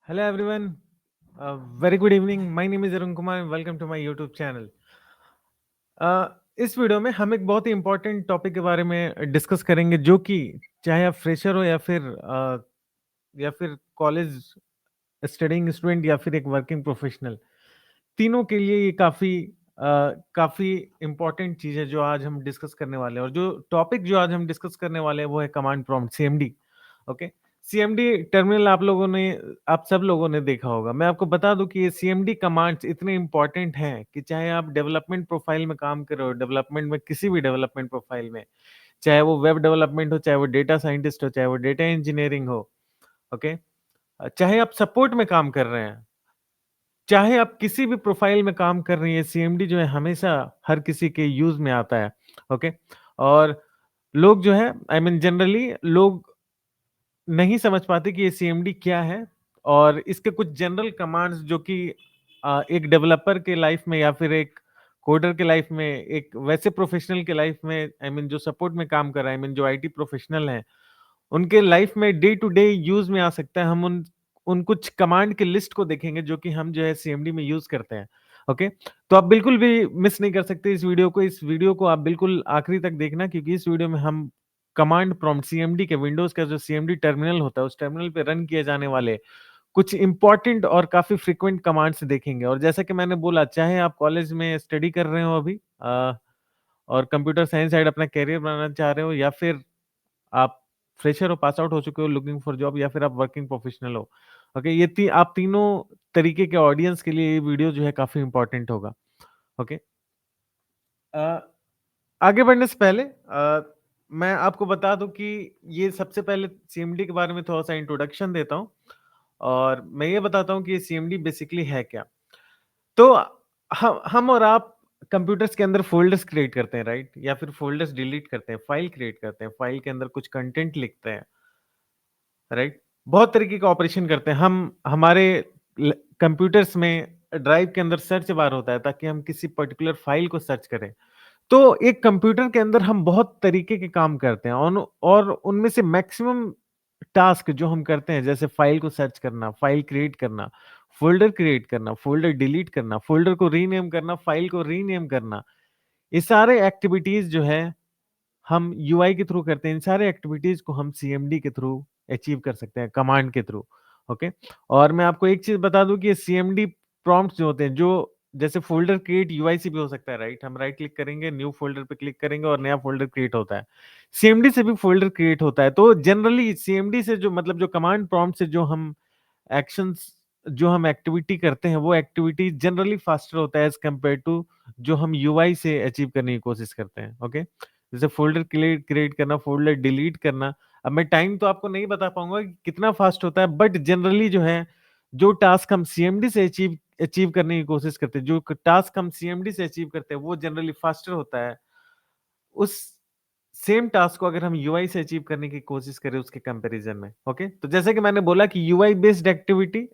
Hello everyone. Very good evening. My name is Arun Kumar and welcome to my YouTube channel. इस video में हम एक बहुत ही important topic के बारे में डिस्कस करेंगे जो कि चाहे आप फ्रेशर हो या फिर कॉलेज स्टडिंग स्टूडेंट या फिर एक वर्किंग प्रोफेशनल, तीनों के लिए ये काफ़ी इम्पोर्टेंट चीज़ है जो आज हम डिस्कस करने वाले हैं। और जो टॉपिक जो आज हम डिस्कस करने वाले हैं वो है command prompt CMD. Okay, CMD terminal आप सब लोगों ने देखा होगा। मैं आपको बता दूं कि ये सीएमडी कमांड्स इतने इम्पोर्टेंट हैं कि चाहे आप डेवलपमेंट प्रोफाइल में काम कर रहे हो, डेवलपमेंट में किसी भी डेवलपमेंट प्रोफाइल में, चाहे वो वेब डेवलपमेंट हो, चाहे वो डेटा साइंटिस्ट हो, चाहे वो डेटा इंजीनियरिंग हो, ओके, चाहे आप सपोर्ट में काम कर रहे हैं, चाहे आप किसी भी प्रोफाइल में काम कर रही हैं, सीएमडी जो है हमेशा हर किसी के यूज में आता है। ओके, और लोग जो है जनरली लोग नहीं समझ पाते कि ये सीएमडी क्या है और इसके कुछ जनरल कमांड्स जो कि एक डेवलपर के लाइफ में या फिर एक कोडर के लाइफ में, एक वैसे प्रोफेशनल के लाइफ में, जो सपोर्ट में काम कर रहा है, जो आईटी प्रोफेशनल हैं, उनके लाइफ में डे टू डे यूज में आ सकता है। हम उन कुछ कमांड के लिस्ट को देखेंगे जो कि हम जो है सीएमडी में यूज करते हैं। ओके, तो आप बिल्कुल भी मिस नहीं कर सकते इस वीडियो को आप बिल्कुल आखिरी तक देखना, क्योंकि इस वीडियो में हम कमांड प्रॉम्प्ट सीएमडी के, विंडोज का जो सीएमडी टर्मिनल होता है, उस टर्मिनल पे रन किए जाने वाले कुछ इंपॉर्टेंट और काफी फ्रीक्वेंट कमांड्स देखेंगे। और जैसा कि मैंने बोला, चाहे आप कॉलेज में स्टडी कर रहे हो अभी और कंप्यूटर साइंस साइड अपना कैरियर बनाना चाह रहे हो, या फिर आप फ्रेशर हो, पास आउट हो चुके हो, लुकिंग फॉर जॉब, या फिर आप वर्किंग प्रोफेशनल हो। ओके, आप तीनों तरीके के ऑडियंस के लिए ये वीडियो जो है काफी इंपॉर्टेंट होगा। ओके, आगे बढ़ने से पहले मैं आपको बता दूं कि ये सबसे पहले सीएमडी के बारे में थोड़ा सा इंट्रोडक्शन देता हूं और मैं ये बताता हूं कि ये सीएमडी बेसिकली है क्या। तो हम और आप कंप्यूटर्स के अंदर फोल्डर्स क्रिएट करते हैं, राइट, या फिर फोल्डर्स डिलीट करते हैं, फाइल क्रिएट करते हैं, फाइल के अंदर कुछ कंटेंट लिखते हैं, राइट। बहुत तरीके का ऑपरेशन करते हैं हम। हमारे कंप्यूटर्स में ड्राइव के अंदर सर्च बार होता है ताकि हम किसी पर्टिकुलर फाइल को सर्च करें। तो एक कंप्यूटर के अंदर हम बहुत तरीके के काम करते हैं और उनमें से मैक्सिमम टास्क जो हम करते हैं, जैसे फाइल को सर्च करना, फाइल क्रिएट करना, फोल्डर क्रिएट करना, फोल्डर डिलीट करना, फोल्डर को रीनेम करना, फाइल को रीनेम करना, ये सारे एक्टिविटीज जो है हम यूआई के थ्रू करते हैं। इन सारे एक्टिविटीज को हम सीएमडी के थ्रू अचीव कर सकते हैं, कमांड के थ्रू। ओके, और मैं आपको एक चीज बता दूं कि सीएमडी प्रॉम्प्ट्स जो होते हैं, जो जैसे फोल्डर क्रिएट यूआई से भी हो सकता है, राइट। हम राइट क्लिक करेंगे, न्यू फोल्डर पे क्लिक करेंगे और नया फोल्डर क्रिएट होता है। सीएमडी से भी फोल्डर क्रिएट होता है। तो जनरली सीएमडी से जो मतलब जो कमांड प्रॉम्प्ट से एक्शंस जो हम एक्टिविटी करते हैं, वो एक्टिविटी जनरली फास्टर होता है एज कम्पेयर टू जो हम यूआई से अचीव करने की कोशिश करते हैं। ओके, जैसे फोल्डर क्रिएट करना, फोल्डर डिलीट करना। अब मैं टाइम तो आपको नहीं बता पाऊंगा कि कितना फास्ट होता है, बट जनरली जो है, जो टास्क हम सीएमडी से अचीव अचीव करने की कोशिश करते हैं, जो टास्क हम सीएमडी से अचीव करते हैं, वो जनरली फास्टर होता है उस सेम टास्क को अगर हम यूआई से अचीव करने की कोशिश करें उसके कंपैरिजन में। ओके, तो जैसे कि मैंने बोला कि यूआई बेस्ड एक्टिविटी,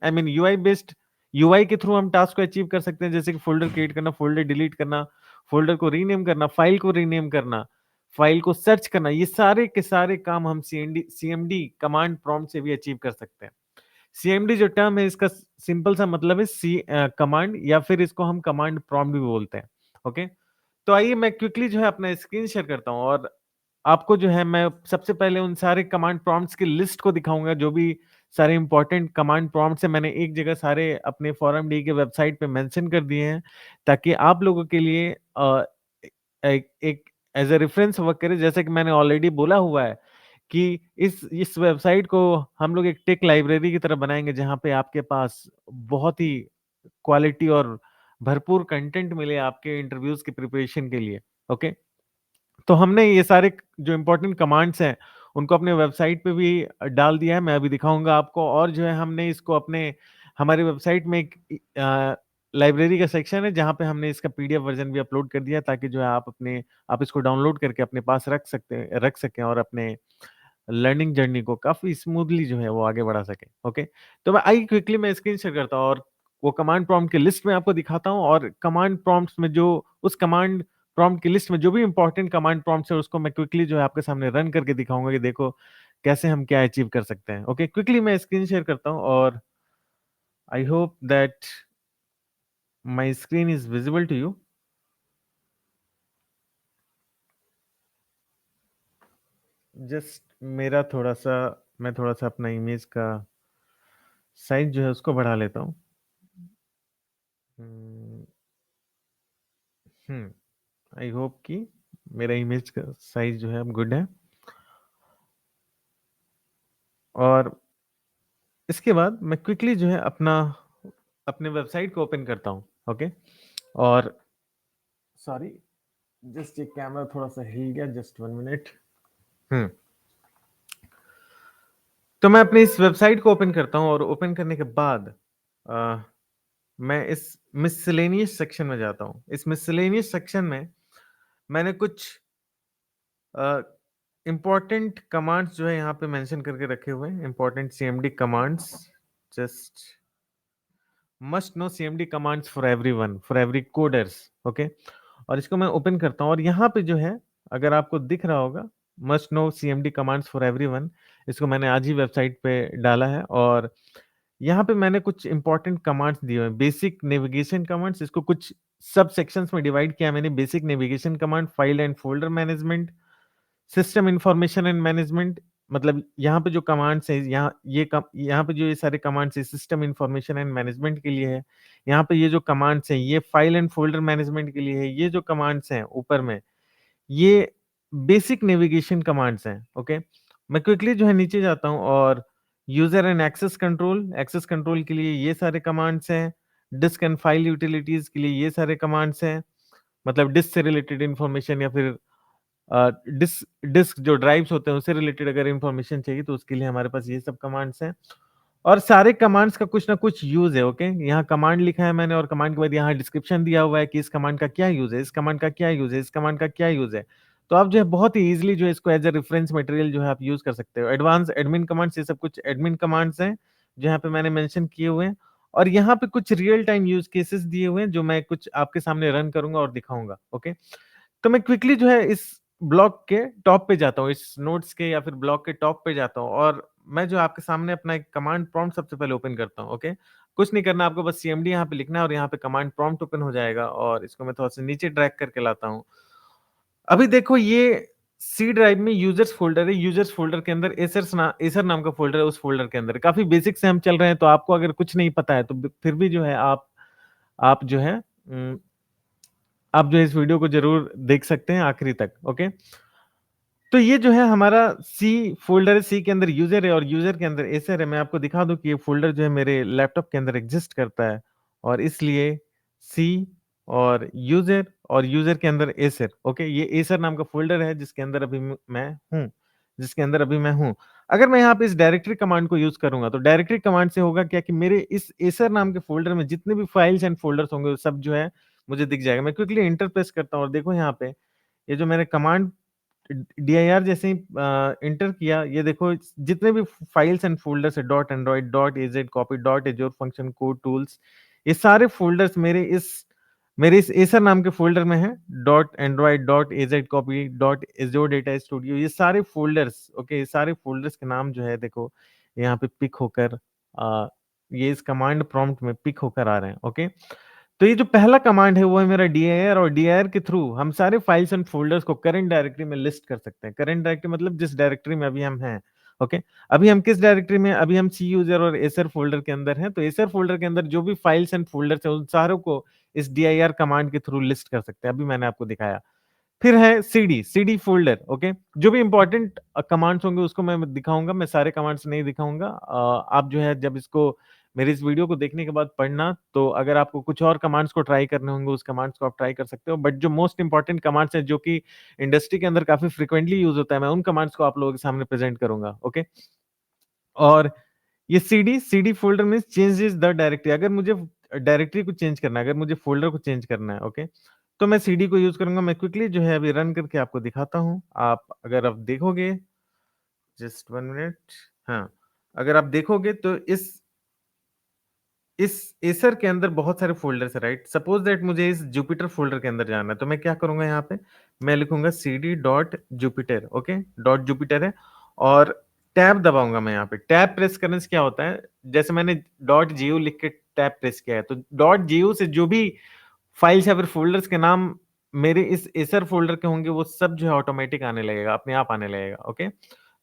यूआई के थ्रू हम टास्क को अचीव कर सकते हैं, जैसे कि फोल्डर क्रिएट करना, फोल्डर डिलीट करना, फोल्डर को रीनेम करना, फाइल को रीनेम करना, फाइल को सर्च करना। ये सारे के सारे काम हम सीएमडी कमांड प्रॉम्प्ट से भी अचीव कर सकते हैं। सीएमडी जो टर्म है, इसका सिंपल सा मतलब है सी कमांड, या फिर इसको हम कमांड प्रॉम्प्ट भी बोलते हैं। ओके, तो आइए मैं क्विकली जो है अपना स्क्रीन शेयर करता हूं और आपको जो है मैं सबसे पहले उन सारे कमांड प्रॉम्प्ट्स की लिस्ट को दिखाऊंगा, जो भी सारे इंपॉर्टेंट कमांड प्रॉम्प्ट्स है मैंने एक जगह सारे अपने फोरम डी के वेबसाइट पे मेंशन कर दिए हैं, ताकि आप लोगों के लिए एक एक एज ए रेफरेंस वर्क करे। जैसे कि मैंने ऑलरेडी बोला हुआ है कि इस वेबसाइट को हम लोग एक टेक लाइब्रेरी की तरह बनाएंगे, जहाँ पे आपके पास बहुत ही क्वालिटी और भरपूर कंटेंट मिले आपके इंटरव्यूज की प्रिपरेशन के लिए। ओके, तो हमने ये सारे जो इंपॉर्टेंट कमांड्स हैं उनको अपने वेबसाइट पे भी डाल दिया है, मैं अभी दिखाऊंगा आपको। और जो है हमने इसको हमारी वेबसाइट में एक लाइब्रेरी का सेक्शन है जहाँ पे हमने इसका पीडीएफ वर्जन भी अपलोड कर दिया है, ताकि जो है आप इसको डाउनलोड करके अपने पास रख सकें और अपने लर्निंग जर्नी को काफी स्मूथली जो है वो आगे बढ़ा सके। ओके, तो मैं स्क्रीन शेयर करता हूँ और वो कमांड प्रॉम्प्ट की लिस्ट में आपको दिखाता हूँ, और कमांड प्रॉम्प्ट्स में जो उस कमांड प्रॉम्प्ट की लिस्ट में जो भी इंपॉर्टेंट कमांड प्रॉम्प्ट्स है उसको मैं क्विकली जो है आपके सामने रन करके दिखाऊंगा कि देखो कैसे हम क्या अचीव कर सकते हैं। ओके, क्विकली मैं स्क्रीन शेयर करता हूँ और I hope that my screen is visible to you. Just मेरा थोड़ा-सा मैं थोड़ा-सा अपना इमेज का साइज़ जो है उसको बढ़ा लेता हूँ। हुँ, हुँ, आई होप कि मेरा इमेज का साइज़ जो है अब गुड है। और इसके बाद मैं क्विकली जो है अपने वेबसाइट को ओपन करता हूँ, ओके? और सॉरी, जस्ट ये कैमरा थोड़ा-सा हिल गया, जस्ट 1 मिनट। हुँ, तो मैं अपनी इस वेबसाइट को ओपन करता हूँ और ओपन करने के बाद अ, मैं इस मिससेलेनियस सेक्शन में जाता हूँ। इस मिससेलेनियस सेक्शन में मैंने कुछ अ, इम्पोर्टेंट कमांड्स जो है यहाँ पे मेंशन करके रखे हुए हैं, important CMD commands, just must know CMD commands for everyone, for every coders, okay? और इसको मैं ओपन करता हूँ और यहाँ पे जो है, अगर आपको दिख रहा होगा, must know CMD commands for everyone, इसको मैंने आज ही वेबसाइट पे डाला है। और यहाँ पे मैंने कुछ इम्पोर्टेंट कमांड्स दिए हुए हैं, बेसिक नेविगेशन कमांड्स, इसको कुछ सब सेक्शंस में डिवाइड किया मैंने। Basic navigation command, file and folder management, system information and management, मतलब यहाँ पे जो कमांड्स हैं, यहाँ पे जो ये सारे कमांड्स हैं, सिस्टम इन्फॉर्मेशन एंड मैनेजमेंट के लिए है। यहाँ पे ये जो कमांड्स हैं, ये फाइल एंड फोल्डर मैनेजमेंट के लिए है। ये जो कमांड्स हैं ऊपर में, ये बेसिक नेविगेशन कमांड्स हैं, ओके? मैं क्विकली जो है नीचे जाता हूँ और यूजर एंड एक्सेस कंट्रोल के लिए ये सारे कमांड्स हैं। डिस्क एंड फाइल यूटिलिटीज के लिए ये सारे कमांड्स हैं, मतलब डिस्क से रिलेटेड इन्फॉर्मेशन या फिर डिस्क डिस्क जो ड्राइव्स होते हैं उससे रिलेटेड अगर इन्फॉर्मेशन चाहिए तो उसके लिए हमारे पास ये सब कमांड्स हैं। और सारे कमांड्स का कुछ ना कुछ यूज है, ओके? यहाँ कमांड लिखा है मैंने और कमांड के बाद यहाँ डिस्क्रिप्शन दिया हुआ है कि इस कमांड का क्या यूज है, इस कमांड का क्या यूज है, इस कमांड का क्या यूज है। तो आप जो है बहुत ही इजीली जो है इसको एज अ रेफरेंस मटेरियल जो है आप यूज कर सकते हो। एडवांस एडमिन कमांड्स, ये सब कुछ एडमिन कमांड्स हैं जो यहाँ पे मैंने मेंशन किए हुए हैं। और यहाँ पे कुछ रियल टाइम यूज केसेस दिए हुए हैं जो मैं कुछ आपके सामने रन करूंगा और दिखाऊंगा, ओके? तो मैं क्विकली जो है इस ब्लॉक के टॉप पे जाता हूँ, इस नोट्स के या फिर ब्लॉक के टॉप पे जाता हूँ और मैं जो आपके सामने अपना एक कमांड प्रॉम्प्ट सबसे पहले ओपन करता हूँ, ओके? कुछ नहीं करना, आपको बस सीएमडी यहाँ पे लिखना है और यहाँ पे कमांड प्रॉम्प्ट ओपन हो जाएगा और इसको मैं थोड़ा-सा नीचे ड्रैग करके लाता हूँ। अभी देखो ये सी ड्राइव में यूजर्स फ़ोल्डर है, यूजर्स फ़ोल्डर के अंदर एसर नाम का फ़ोल्डर है, उस फ़ोल्डर के अंदर। काफ़ी बेसिक से हम चल रहे हैं, तो आपको अगर कुछ नहीं पता है तो ब फिर भी जो है आप जो है आप जो है इस वीडियो को ज़रूर देख सकते हैं आखिरी तक, ओके? तो ये जो है हमारा सी फ़ोल्डर है, सी के अंदर यूज़र है और यूज़र के अंदर एसर है। मैं आपको दिखा दूँ कि ये फ़ोल्डर जो है मेरे लैपटॉप के अंदर एग्ज़िस्ट करता है और इसलिए सी और यूज़र के अंदर एसर, ओके? ये एसर नाम का फ़ोल्डर है जिसके अंदर अभी मैं हूँ। अगर मैं यहाँ पे इस डायरेक्टरी कमांड को यूज़ करूँगा, तो डायरेक्टरी कमांड से होगा क्या कि मेरे इस एसर नाम के फ़ोल्डर में जितने भी फाइल्स एंड फ़ोल्डर्स होंगे, वो सब जो है मुझे दिख जाएगा। मैं क्विकली एंटर प्रेस करता हूँ और देखो यहाँ पे ये जो मैंने कमांड डीआईआर जैसे ही एंटर किया, ये देखो जितने भी फाइल्स एंड फ़ोल्डर्स है, dot Android, dot AZ copy, dot Azure function code tools, ये सारे फ़ोल्डर्स मेरे इस एसर नाम के फ़ोल्डर में हैं। Dot Android, dot AZ copy, dot Azure data studio, ये सारे फ़ोल्डर्स, ओके? ये सारे फ़ोल्डर्स के नाम जो है देखो यहाँ पे पिक होकर ये इस कमांड प्रॉम्प्ट में पिक होकर आ रहे हैं, ओके? तो ये जो पहला कमांड है वो है मेरा dir और dir के थ्रू हम सारे फाइल्स एंड फ़ोल्डर्स को करंट डायरेक्टरी में लिस्ट कर सकते हैं। करंट डायरेक्टरी मतलब जिस डायरेक्टरी में अभी हम हैं, ओके? अभी हम किस डायरेक्टरी में, अभी हम सी यूज़र और एसर फ़ोल्डर के अंदर हैं, तो एसर फ़ोल्डर के अंदर जो भी फाइल्स एंड फ़ोल्डर्स हैं, उन सारों को इस dir कमांड के थ्रू लिस्ट कर सकते हैं। अभी मैंने आपको दिखाया। फिर है सीडी फ़ोल्डर, ओके? जो भी इम्पोर्टेंट कमांड्स होंगे उसको मैं दिखाऊँगा, मैं सारे कमांड्स नहीं दिखाऊँगा। आप जो है जब इसको मेरी इस वीडियो को देखने के बाद पढ़ना, तो अगर आपको कुछ और कमांड्स को ट्राई करने होंगे, उस कमांड्स को आप ट्राई कर सकते हो। बट जो मोस्ट इम्पोर्टेंट कमांड्स हैं, जो कि इंडस्ट्री के अंदर काफ़ी फ्रीक्वेंटली यूज़ होता है, मैं उन कमांड्स को आप लोगों के सामने प्रेज़ेंट करूँगा, ओके? और ये CD folder means changes the directory, अगर मुझे डायरेक्टरी को चेंज करना है, अगर मुझे फ़ोल्डर को चेंज करना है, ओके? तो मैं सीडी को यूज़ करूँगा। मैं क्विकली जो है अभी रन करके आपको दिखाता हूँ। आप देखोगे, जस्ट 1 मिनट, हाँ, अगर आप देखोगे तो इस एसर के अंदर बहुत सारे फ़ोल्डर्स हैं, राइट? सपोज़ दैट मुझे इस जुपिटर फ़ोल्डर के अंदर जाना है, तो मैं क्या करूँगा यहाँ पे, मैं लिखूँगा CD dot Jupiter, okay? Dot Jupiter है और टैब दबाऊँगा मैं यहाँ पे। टैब प्रेस करने से क्या होता है, जैसे मैंने .gu लिख के टैब प्रेस किया है, तो .gu से जो भी फाइल्स या फिर फ़ोल्डर्स के नाम मेरे इस एसर फ़ोल्डर के होंगे, वो सब जो है ऑटोमैटिक आने लगेगा, अपने आप आने लगेगा, ओके?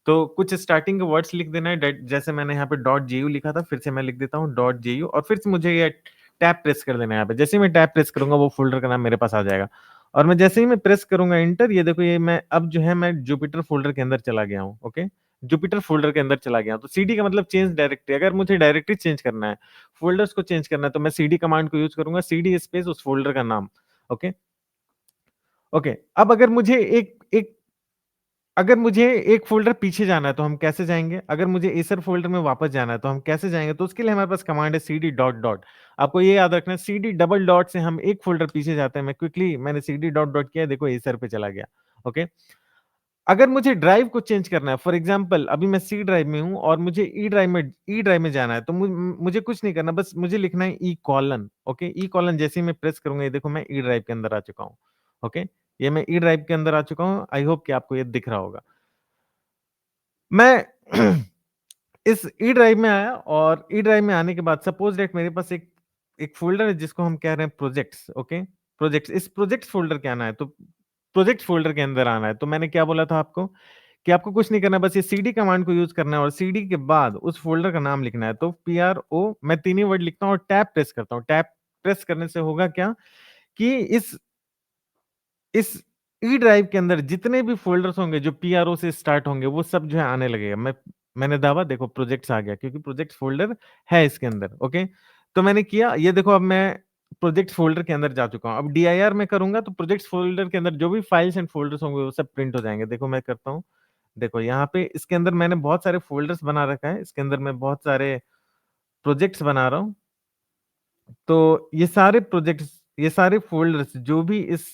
तो कुछ स्टार्टिंग के वर्ड्स लिख देना है, डेट जैसे मैंने यहाँ पे .gu लिखा था, फिर से मैं लिख देता हूँ .gu और फिर से मुझे ये टैब प्रेस कर देना है यहाँ पे। जैसे ही मैं टैब प्रेस करूँगा, वो फ़ोल्डर का नाम मेरे पास आ जाएगा और मैं जैसे ही मैं प्रेस करूँगा एंटर, ये देखो ये मैं अब जो है मैं जुपिटर फ़ोल्डर के अंदर चला गया हूँ, ओके? जुपिटर फ़ोल्डर के अंदर चला गया हूँ। तो सीडी का मतलब चेंज डायरेक्टरी, अगर मुझे डायरेक्टरी चेंज करना है, फ़ोल्डर्स को चेंज करना है, तो मैं सीडी कमांड को यूज़ करूँगा, सीडी स्पेस उस फ़ोल्डर का नाम, ओके? ओके, अब अगर मुझे एक फ़ोल्डर पीछे जाना है, तो हम कैसे जाएँगे? अगर मुझे एसर फ़ोल्डर में वापस जाना है, तो हम कैसे जाएँगे? तो उसके लिए हमारे पास कमांड है सीडी डॉट डॉट। आपको ये याद रखना है, सीडी डबल डॉट से हम एक फ़ोल्डर पीछे जाते हैं। मैंने सीडी डॉट डॉट किया, देखो एसर पे चला गया, ओके? अगर मुझे ड्राइव को चेंज करना है, फॉर एग्ज़ाम्पल अभी मैं सी ड्राइव में हूँ और मुझे ई ड्राइव में जाना है, तो मुझे कुछ नहीं करना, बस मुझे लिखना है ई कॉलन, ओके? ई कॉलन जैसे ही मैं प्रेस करूँगा, ये देखो मैं ई ड्राइव के अंदर आ चुका हूँ, ओके? ये मैं ई ड्राइव के अंदर आ चुका हूँ, आई होप कि आपको ये दिख रहा होगा। मैं इस ई ड्राइव में आया और ई ड्राइव में आने के बाद सपोज़ दैट मेरे पास एक एक फ़ोल्डर है जिसको हम कह रहे हैं प्रोजेक्ट्स, ओके? प्रोजेक्ट्स, इस प्रोजेक्ट्स फ़ोल्डर के आना है, तो प्रोजेक्ट्स फ़ोल्डर के अंदर आना है। तो मैंने क्या बोला था आपको कि आपको कुछ नहीं करना है, बस ये सीडी कमांड को यूज़ करना है और सीडी के बाद उस फ़ोल्डर का नाम लिखना है। तो PRO मैं 3 ही वर्ड लिखता हूँ और टैब प्रेस करता हूँ। टैब प्रेस करने से होगा क्या कि इस ई ड्राइव के अंदर जितने भी फ़ोल्डर्स होंगे जो PRO से स्टार्ट होंगे, वो सब जो है आने लगेगा। मैंने दावा देखो प्रोजेक्ट्स आ गया क्योंकि प्रोजेक्ट्स फ़ोल्डर है इसके अंदर, ओके? तो मैंने किया, ये देखो अब मैं प्रोजेक्ट्स फ़ोल्डर के अंदर जा चुका हूँ। अब DIR में करूँगा तो प्रोजेक्ट्स फ़ोल्डर के अंदर जो भी फाइल्स एंड फ़ोल्डर्स होंगे वो सब प्रिंट हो जाएँगे। देखो मैं करता हूँ, देखो यहाँ पे इसके अंदर मैंने बहुत सारे फ़ोल्डर्स बना रखा है, इसके अंदर मैं बहुत सारे प्रोजेक्ट्स बना रहा हूँ। तो ये सारे फ़ोल्डर्स जो भी इस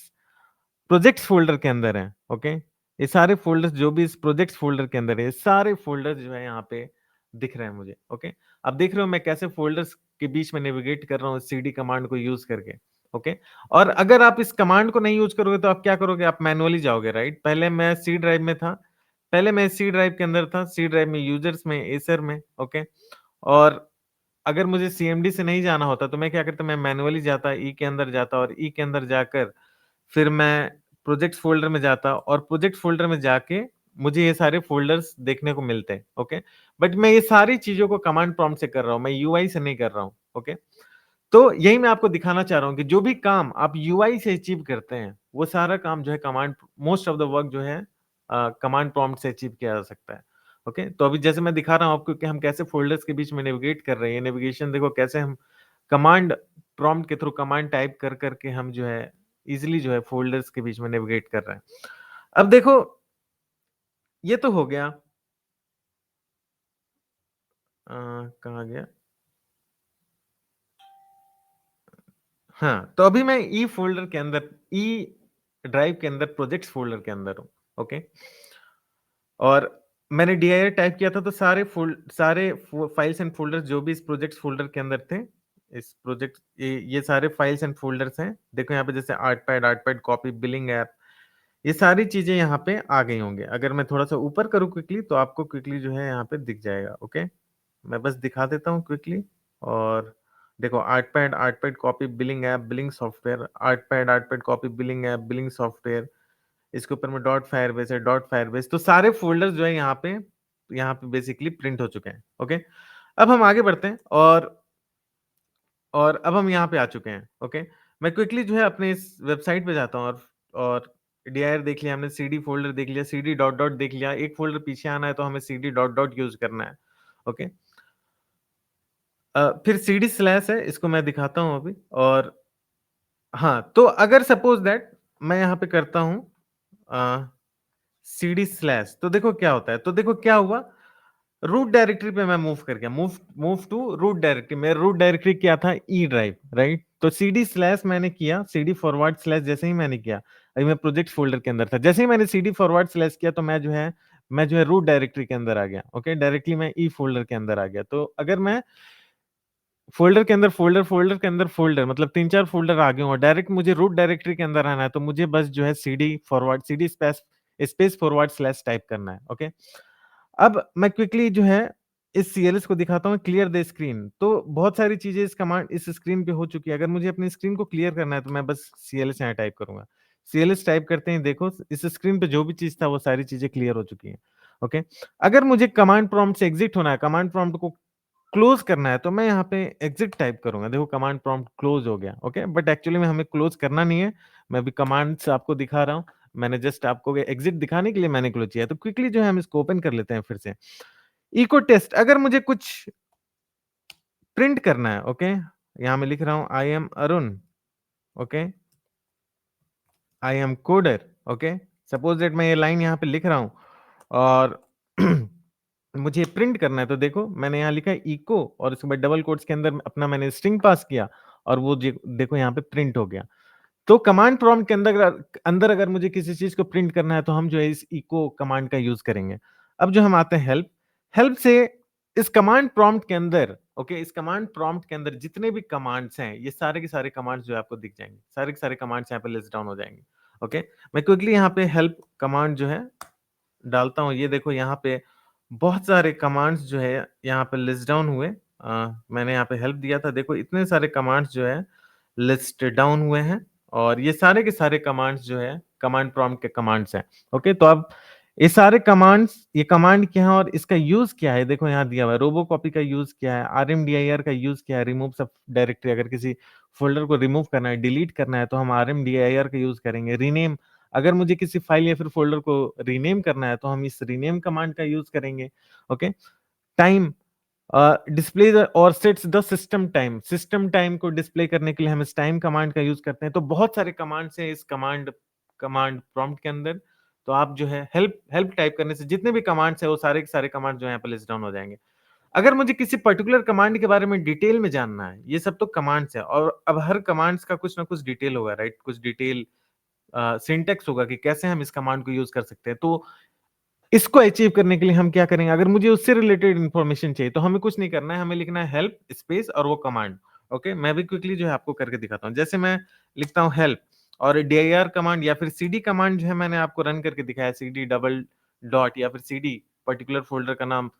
प्रोजेक्ट्स फ़ोल्डर के अंदर हैं, ओके? ये सारे फ़ोल्डर्स जो भी इस प्रोजेक्ट्स फ़ोल्डर के अंदर है, ये सारे फ़ोल्डर्स जो है यहाँ पे दिख रहे हैं मुझे, ओके? अब देख रहे हो मैं कैसे फ़ोल्डर्स के बीच में नेविगेट कर रहा हूँ सीडी कमांड को यूज़ करके, ओके? और अगर आप इस कमांड को नहीं यूज़ करोगे तो आप क्या करोगे? आप मैनुअली जाओगे, राइट? पहले मैं सी ड्राइव के अंदर था, सी ड्राइव में यूज़र्स में, एसर में, ओके? और अगर मुझे सीएमडी से नहीं जाना होता तो मैं क्या करता? मैं मैनुअली जाता, ई के अंदर जाता और ई के अंदर जाकर फिर मैं प्रोजेक्ट्स फ़ोल्डर में जाता और प्रोजेक्ट्स फ़ोल्डर में जाके मुझे ये सारे फ़ोल्डर्स देखने को मिलते हैं, ओके? बट मैं ये सारी चीज़ों को कमांड प्रॉम्प्ट से कर रहा हूँ, मैं यूआई से नहीं कर रहा हूँ, ओके? तो यही मैं आपको दिखाना चाह रहा हूँ कि जो भी काम आप यूआई से अचीव करते हैं, वो सारा काम जो है मोस्ट ऑफ द वर्क जो है कमांड प्रॉम्प्ट से अचीव किया जा सकता है, ओके? तो अभी जैसे मैं दिखा रहा हूँ आपको कि हम कैसे फ़ोल्डर्स के बीच में नेविगेट कर रहे हैं, नेविगेशन देखो कैसे हम कमांड प्रॉम्प्ट के थ्रू कमांड टाइप कर के हम जो है इज़िली जो है फ़ोल्डर्स के बीच में नेविगेट कर रहे हैं। अब देखो, ये तो हो गया। कहाँ गया? हाँ, तो अभी मैं ई ड्राइव के अंदर प्रोजेक्ट्स फ़ोल्डर के अंदर हूँ, ओके? और मैंने dir टाइप किया था तो सारे फाइल्स एंड फ़ोल्डर्स जो भी इस प्रोजेक्ट्स फ़ोल्डर के अंदर थे, इस प्रोजेक्ट ये सारे फाइल्स एंड फ़ोल्डर्स हैं। देखो यहाँ पे जैसे आर्टपैड कॉपी, बिलिंग ऐप, ये सारी चीज़ें यहाँ पे आ गई होंगी। अगर मैं थोड़ा-सा ऊपर करूँ क्विकली तो आपको क्विकली जो है यहाँ पे दिख जाएगा, ओके? मैं बस दिखा देता हूँ क्विकली और देखो Artpad copy, billing app, billing software, Artpad copy, billing app, billing software, इसके ऊपर में डॉट फायरबेस, तो सारे फ़ोल्डर्स जो है यहाँ पे बेसिकली प्रिंट हो चुके हैं, ओके? अब हम आगे बढ़ते हैं और अब हम यहाँ पे आ चुके हैं, ओके? मैं क्विकली जो है अपने इस वेबसाइट पे जाता हूँ और dir देख लिया हमने, सीडी फ़ोल्डर देख लिया, सीडी डॉट डॉट देख लिया, एक फ़ोल्डर पीछे आना है तो हमें सीडी डॉट डॉट यूज़ करना है, ओके? फिर सीडी स्लैश है, इसको मैं दिखाता हूँ अभी और हाँ, तो अगर सपोज़ दैट मैं यहाँ पे करता हूँ अ, सीडी स्लैश तो देखो क्या होता है, तो देखो क्या हुआ, रूट डायरेक्टरी पे मैं मूव कर गया, मूव टू रूट डायरेक्टरी, मेरा रूट डायरेक्टरी क्या था? E drive, right? तो सीडी स्लैश मैंने किया, सीडी फॉरवर्ड स्लैश जैसे ही मैंने किया, अभी मैं प्रोजेक्ट फ़ोल्डर के अंदर था, जैसे ही मैंने सीडी फॉरवर्ड स्लैश किया तो मैं जो है रूट डायरेक्टरी के अंदर आ गया, ओके? डायरेक्टली मैं ई फ़ोल्डर के अंदर आ गया। तो अगर मैं फ़ोल्डर के अंदर फ़ोल्डर के अंदर फ़ोल्डर मतलब 3-4 फ़ोल्डर आगे हूँ और डायरेक्ट मुझे रूट डायरेक्टरी के अंदर आना है, तो मुझे बस जो है CD space forward slash type करना है, ओके? अब मैं क्विकली जो है इस सीएलएस को दिखाता हूँ क्लियर द स्क्रीन। तो बहुत सारी चीजें इस स्क्रीन पे हो चुकी है। अगर मुझे अपनी स्क्रीन को क्लियर करना है तो मैं बस सीएलएस यहाँ टाइप करूंगा। सीएलएस टाइप करते ही देखो इस स्क्रीन पे जो भी चीज था वो सारी चीजें क्लियर हो चुकी हैं। ओके, अगर मुझे कमांड प्रॉम्प्ट से एग्जिट होना है, कमांड प्रॉम्प्ट को क्लोज करना है, तो मैं यहाँ पे एग्जिट टाइप करूंगा। देखो कमांड प्रॉम्प्ट क्लोज हो गया। ओके, बट एक्चुअली में हमें क्लोज करना नहीं है। मैं अभी कमांड्स आपको दिखा रहा हूँ। मैंने जस्ट आपको एग्जिट दिखाने के लिए मैंने क्लोज किया है। तो क्विकली जो है हम इसको ओपन कर लेते हैं फिर से। इको टेस्ट, अगर मुझे कुछ प्रिंट करना है, ओके, यहां मैं लिख रहा हूं I am Arun, okay, I am coder, okay. Suppose that मैं ये लाइन यहाँ पे लिख रहा हूं और मुझे प्रिंट करना है, तो देखो मैंने यहाँ लिखा है इको और उसके बाद डबल कोट्स के अंदर अपना मैंने स्ट्रिंग पास किया और वो देखो यहाँ पे प्रिंट हो गया। तो कमांड प्रॉम्प्ट के अंदर अंदर अगर मुझे किसी चीज को प्रिंट करना है तो हम जो है इस इको कमांड का यूज करेंगे। अब जो हम आते हैं हेल्प, हेल्प से इस कमांड प्रॉम्प्ट के अंदर, ओके, इस कमांड प्रॉम्प्ट के अंदर जितने भी कमांड्स हैं ये सारे के सारे कमांड्स जो है आपको दिख जाएंगे। सारे के सारे कमांड्स यहाँ पे लिस्ट डाउन हो जाएंगे। ओके, मैं क्विकली यहाँ पे हेल्प कमांड जो है डालता हूँ। ये देखो यहाँ पे बहुत सारे कमांड्स जो है यहाँ पे लिस्ट डाउन हुए। मैंने यहाँ पे हेल्प दिया था, देखो इतने सारे कमांड्स जो है लिस्ट डाउन हुए हैं और ये सारे के सारे कमांड्स जो है कमांड प्रॉम्प्ट के कमांड्स हैं। ओके, तो अब ये सारे कमांड्स, ये कमांड क्या है और इसका यूज क्या है, देखो यहाँ दिया हुआ है। रोबो कॉपी का यूज क्या है, RMDIR का यूज क्या है, रिमूव सब डायरेक्टरी, अगर किसी फोल्डर को रिमूव करना है, डिलीट करना है तो हम RMDIR का यूज करेंगे। रीनेम, अगर मुझे किसी फाइल या फिर फोल्डर को रीनेम करना है तो हम इस रीनेम कमांड का यूज करेंगे। ओके, टाइम, डिस्प्ले और sets the system time, system time को डिस्प्ले करने के लिए हम इस टाइम कमांड का यूज करते हैं। तो बहुत सारे कमांड्स हैं इस कमांड प्रॉम्प्ट के अंदर। तो आप जो है हेल्प हेल्प टाइप करने से जितने भी कमांड्स है वो सारे के सारे कमांड जो है यहाँ पे लिस्ट डाउन हो जाएंगे। अगर मुझे किसी पर्टिकुलर कमांड के बारे में डिटेल में जानना है, ये सब तो कमांड्स है और अब हर कमांड्स का कुछ ना कुछ डिटेल होगा, राइट, कुछ डिटेल सिंटेक्स होगा कि कैसे हम इस कमांड को यूज कर सकते हैं। तो इसको अचीव करने के लिए हम क्या करेंगे, अगर मुझे उससे रिलेटेड इंफॉर्मेशन चाहिए तो हमें कुछ नहीं करना है, हमें लिखना है हेल्प स्पेस और वो कमांड। ओके, मैं भी क्विकली जो है आपको करके दिखाता हूँ। जैसे मैं लिखता हूँ हेल्प और dir कमांड या फिर cd कमांड जो है मैंने आपको रन करके दिखाया, cd डबल डॉट या फिर cd पर्टिकुलर फोल्डर का नाम,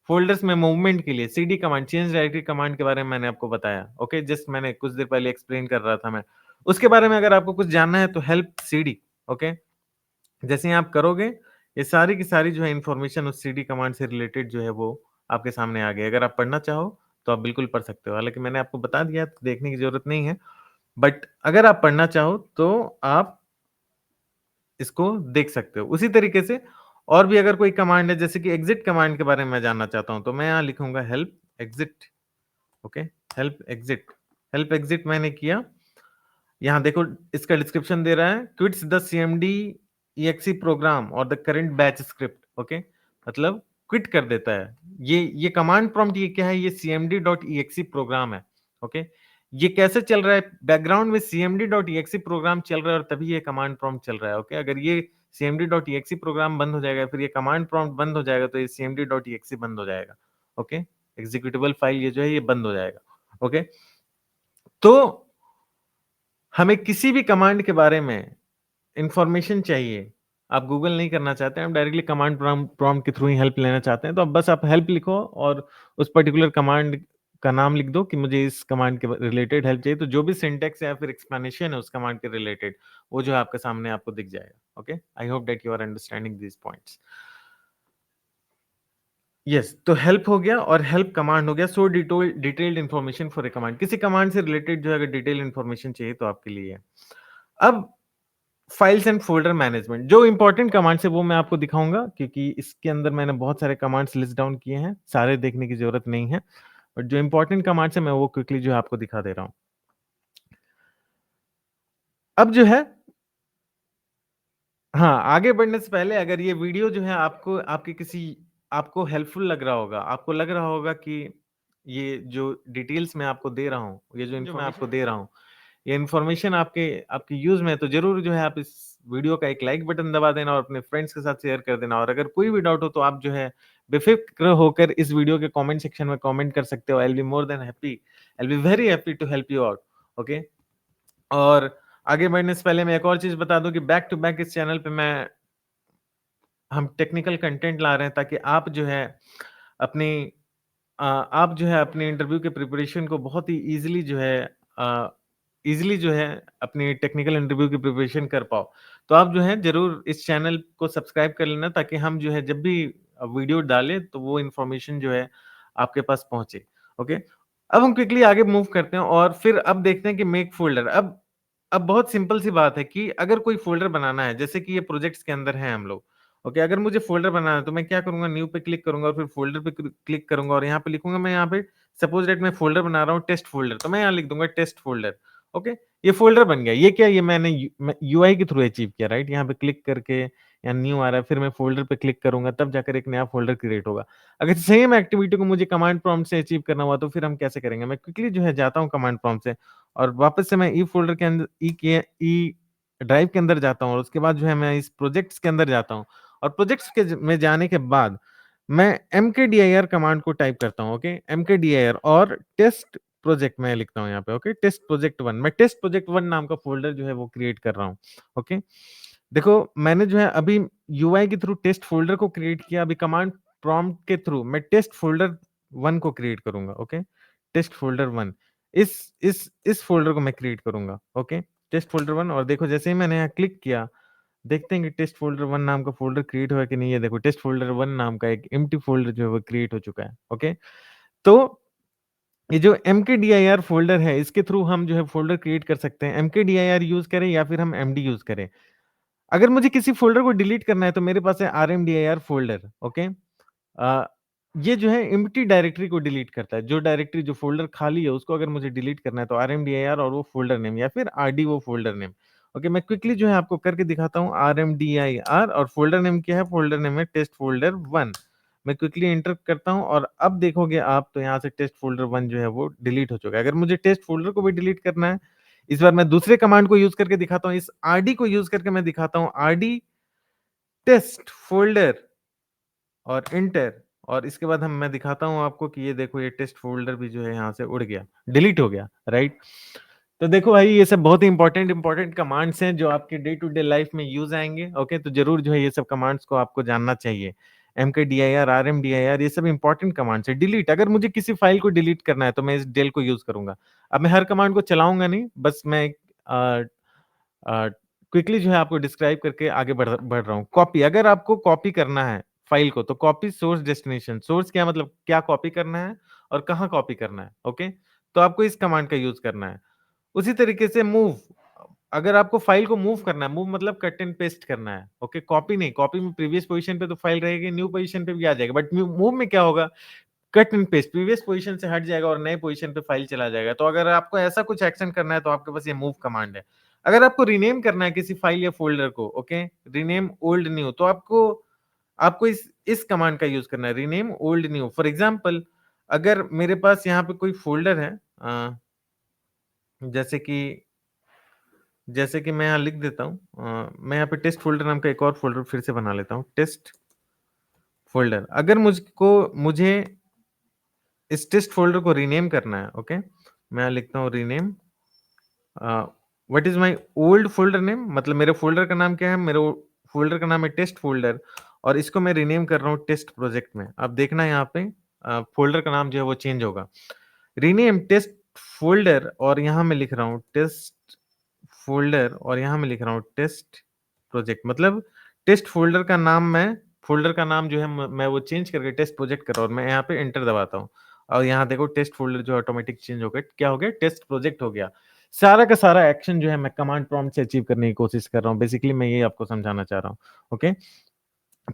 फोल्डर्स में मूवमेंट के लिए cd command, change directory command के बारे में मैंने आपको बताया। ओके, जस्ट मैंने कुछ देर पहले एक्सप्लेन कर रहा था मैं उसके बारे में। अगर आपको कुछ जानना है तो हेल्प cd, ओके, जैसे ही आप करोगे ये सारी की सारी जो है इंफॉर्मेशन उस cd कमांड से रिलेटेड जो है वो आपके सामने आ गई। अगर आप पढ़ना चाहो तो आप बिल्कुल पढ़ सकते हो, हालांकि मैंने आपको बता दिया तो देखने की जरूरत नहीं है, बट अगर आप पढ़ना चाहो तो आप इसको देख सकते हो उसी तरीके से। और भी अगर कोई कमांड है, जैसे कि एग्जिट कमांड के बारे में मैं जानना चाहता हूं तो मैं यहाँ लिखूंगा help exit. Okay, help exit, help exit मैंने किया। यहाँ देखो इसका डिस्क्रिप्शन दे रहा है, quits the CMD exe program और the current batch script. Okay, मतलब क्विट कर देता है। ये कमांड प्रॉम्प्ट ये क्या है, ये cmd.exe प्रोग्राम है। ओके, ये कैसे चल रहा है, बैकग्राउंड में cmd.exe प्रोग्राम चल रहा है और तभी ये कमांड प्रॉम्प्ट चल रहा है। ओके, अगर ये cmd.exe प्रोग्राम बंद हो जाएगा, फिर ये कमांड प्रॉम्प्ट बंद हो जाएगा, तो ये cmd.exe बंद हो जाएगा। ओके, एग्जीक्यूटेबल फाइल ये जो है ये बंद हो जाएगा। ओके, तो हमें किसी भी कमांड के बारे में इंफॉर्मेशन चाहिए, आप गूगल नहीं करना चाहते हैं, आप डायरेक्टली कमांड प्रॉम्प्ट के थ्रू ही हेल्प लेना चाहते हैं, तो अब बस आप हेल्प लिखो और उस पर्टिकुलर कमांड का नाम लिख दो कि मुझे इस कमांड के रिलेटेड हेल्प चाहिए। तो जो भी सिंटेक्स है या फिर एक्सप्लेनेशन है उस कमांड के रिलेटेड वो जो है आपके सामने आपको दिख जाएगा। Okay, I hope that you are understanding this points. Yes, तो हेल्प हो गया और हेल्प कमांड हो गया। So detailed information for a command, किसी कमांड से रिलेटेड जो है अगर डिटेल इन्फॉर्मेशन चाहिए तो आपके लिए है। अब फाइल्स एंड फोल्डर मैनेजमेंट, जो इंपॉर्टेंट कमांड्स है वो मैं आपको दिखाऊंगा, क्योंकि इसके अंदर मैंने बहुत सारे कमांड्स लिस्ट डाउन किए हैं, सारे देखने की जरूरत नहीं है, बट जो इंपॉर्टेंट कमांड्स है मैं वो क्विकली जो है आपको दिखा दे रहा हूं। अब जो है, हाँ, आगे बढ़ने से पहले अगर ये वीडियो जो है आपको आपके किसी आपको हेल्पफुल लग रहा होगा, आपको लग रहा होगा कि ये जो डिटेल्स मैं आपको दे रहा हूँ, ये जो मैं आपको दे रहा हूँ, ये इन्फॉर्मेशन आपके आपके यूज में है, तो जरूर जो है आप इस वीडियो का एक लाइक बटन दबा देना और अपने फ्रेंड्स के साथ शेयर कर देना। और अगर कोई भी डाउट हो तो आप जो है बेफिक्र होकर इस वीडियो के कमेंट सेक्शन में कमेंट कर सकते हो। I will be more than happy, I will be very happy to help you out. Okay, और आगे बढ़ने से पहले मैं एक और चीज बता दूं कि बैक टू बैक इस चैनल पे मैं हम टेक्निकल कंटेंट ला रहे हैं ताकि आप जो है अपनी आप जो है अपने इंटरव्यू के प्रिपरेशन को बहुत ही ईज़िली जो है ईज़िली जो है अपनी टेक्निकल इंटरव्यू की प्रिपरेशन कर पाओ। तो आप जो है ज़रूर इस चैनल को सब्सक्राइब कर लेना ताकि हम जो है जब भी वीडियो डालें तो वो इन्फॉर्मेशन जो है आपके पास पहुँचे। ओके? अब हम क्विकली आगे मूव करते हैं और फिर अब देखते हैं कि मेक फ़ोल्डर। अब बहुत सिंपल सी बात है कि अगर कोई फ़ोल्डर बनाना है, जैसे कि ये प्रोजेक्ट्स के अंदर हैं हम लोग। ओके, अगर मुझे फ़ोल्डर बनाना है तो मैं क्या करूँगा, न्यू पे क्लिक करूँगा और फिर फ़ोल्डर पे क्लिक करूँगा और यहाँ पे लिखूँगा, मैं यहाँ पे सपोज़ दैट मैं फ़ोल्डर बना रहा हूँ टेस्ट फ़ोल्डर, तो मैं यहाँ लिख दूँगा टेस्ट फ़ोल्डर। ओके, ये फ़ोल्डर बन गया। ये क्या, ये मैंने यूआई के थ्रू अचीव किया, राइट? यहाँ पे क्लिक करके यहाँ न्यू आ रहा है, फिर मैं फ़ोल्डर पे क्लिक करूँगा तब जाकर एक नया फ़ोल्डर क्रिएट होगा। अगर सेम एक्टिविटी को मुझे कमांड प्रॉम्प्ट से अचीव करना हुआ तो फिर हम कैसे करेंगे? मैं क्विकली जो है जाता हूँ कमांड प्रॉम्प्ट से और वापस से मैं ई फ़ोल्डर के अंदर ई ड्राइव के अंदर जाता हूँ और उसके बाद जो है मैं इस प्रोजेक्ट्स के अंदर जाता हूँ और प्रोजेक्ट्स के में जाने के बाद मैं mkdir कमांड को टाइप करता हूँ। ओके, mkdir और टेस्ट प्रोजेक्ट मैं लिखता हूँ यहाँ पे। ओके, टेस्ट प्रोजेक्ट 1, मैं टेस्ट प्रोजेक्ट 1 नाम का फ़ोल्डर जो है वो क्रिएट कर रहा हूँ। ओके, देखो मैंने जो है अभी यूआई के थ्रू टेस्ट फ़ोल्डर को क्रिएट किया, अभी कमांड प्रॉम्प्ट के थ्रू मैं टेस्ट फ़ोल्डर 1 को क्रिएट करूँगा। ओके, टेस्ट फ़ोल्डर 1, इस फ़ोल्डर को मैं क्रिएट करूँगा। ओके, टेस्ट फ़ोल्डर 1, और देखो जैसे ही मैंने यहाँ क्लिक किया, देखते हैं कि टेस्ट फ़ोल्डर 1 नाम का फ़ोल्डर क्रिएट हुआ है कि नहीं। है देखो, टेस्ट फ़ोल्डर 1 नाम का एक एम्प्टी फ़ोल्डर जो है वो क्रिएट हो चुका है। ओके, तो ये जो mkdir फ़ोल्डर है, इसके थ्रू हम जो है फ़ोल्डर क्रिएट कर सकते हैं। mkdir यूज़ करें या फिर हम एमडी यूज़ करें। अगर मुझे किसी फ़ोल्डर को डिलीट करना है तो मेरे पास है rmdir फ़ोल्डर। ओके, अ, ये जो है एम्प्टी डायरेक्टरी को डिलीट करता है। जो डायरेक्टरी, जो फ़ोल्डर खाली है उसको अगर मुझे डिलीट करना है तो rmdir और वो फ़ोल्डर नेम या फिर rd वो फ़ोल्डर नेम। ओके, मैं क्विकली जो है आपको करके दिखाता हूँ। rmdir और फ़ोल्डर नेम क्या है? फ़ोल्डर नेम है टेस्ट फ़ोल्डर 1। मैं क्विकली एंटर करता हूँ और अब देखोगे आप तो यहाँ से टेस्ट फ़ोल्डर 1 जो है वो डिलीट हो चुका है। अगर मुझे टेस्ट फ़ोल्डर को भी डिलीट करना है, इस बार मैं दूसरे कमांड को यूज़ करके दिखाता हूँ। इस rd को यूज़ करके मैं दिखाता हूँ, rd टेस्ट फ़ोल्डर और एंटर, और इसके बाद मैं दिखाता हूँ आपको कि ये देखो ये टेस्ट फ़ोल्डर भी जो है यहाँ से उड़ गया, डिलीट हो गया, राइट? तो देखो भाई, ये सब बहुत ही इम्पोर्टेंट कमांड्स हैं जो आपके डे टू डे लाइफ में यूज़ आएँगे। ओके, तो ज़रूर जो है ये सब कमांड्स को आपको जानना चाहिए। mkdir, rmdir ये सब इम्पोर्टेंट कमांड्स हैं। डिलीट, अगर मुझे किसी फ़ाइल को डिलीट करना है तो मैं इस डेल को यूज़ करूँगा। अब मैं हर कमांड को चलाऊँगा नहीं, बस मैं अ अ, क्विकली जो है आपको डिस्क्राइब करके आगे बढ़ रहा हूँ। कॉपी, अगर आपको कॉपी करना है फाइल को तो कॉपी सोर्स डेस्टिनेशन। सोर्स क्या मतलब, क्या कॉपी करना है और कहाँ कॉपी करना है। ओके, तो आपको इस कमांड का यूज़ करना है। उसी तरीके से मूव, अगर आपको फाइल को मूव करना है, मूव मतलब कट एंड पेस्ट करना है। ओके, कॉपी नहीं, कॉपी में प्रीवियस पोजीशन पे तो फाइल रहेगी, न्यू पोजीशन पे भी आ जाएगा, बट मूव में क्या होगा, cut and paste, previous position से हट जाएगा और नए पोजीशन पे फाइल चला जाएगा। तो अगर आपको ऐसा कुछ एक्शन करना है तो आपके पास ये मूव कमांड है। अगर आपको रीनेम करना है किसी फाइल या फ़ोल्डर को, ओके, रीनेम ओल्ड न्यू, तो आपको आपको इस कमांड का यूज़ करना है, rename old new. For example, अगर मेरे पास यहाँ पे कोई फ़ोल्डर है, जैसे कि मैं यहाँ लिख देता हूँ, मैं यहाँ पे टेस्ट फ़ोल्डर नाम का एक और फ़ोल्डर फिर से बना लेता हूँ, टेस्ट फ़ोल्डर। अगर मुझे इस टेस्ट फ़ोल्डर को रीनेम करना है, ओके, मैं यहाँ लिखता हूँ rename, what is my old folder name, मतलब मेरे फ़ोल्डर का नाम क्या है? मेरे फ़ोल्डर का नाम है टेस्ट फ़ोल्डर और इसको मैं रीनेम कर रहा हूँ टेस्ट प्रोजेक्ट में। अब देखना यहाँ पे फ़ोल्डर का नाम जो है वो चेंज होगा। रीनेम टेस्ट फ़ोल्डर और यहाँ मैं लिख रहा हूँ टेस्ट फ़ोल्डर और यहाँ मैं लिख रहा हूँ टेस्ट प्रोजेक्ट, मतलब टेस्ट फ़ोल्डर का नाम जो है मैं वो चेंज करके टेस्ट प्रोजेक्ट कर रहा हूँ और मैं यहाँ पे एंटर दबाता हूँ। और यहाँ देखो टेस्ट फ़ोल्डर जो ऑटोमेटिक चेंज हो गया, क्या हो गया? टेस्ट प्रोजेक्ट हो गया। सारा का सारा एक्शन जो है मैं कमांड प्रॉम्प्ट से अचीव करने की कोशिश कर रहा हूँ। बेसिकली मैं ये आपको समझाना चाह रहा हूँ। ओके?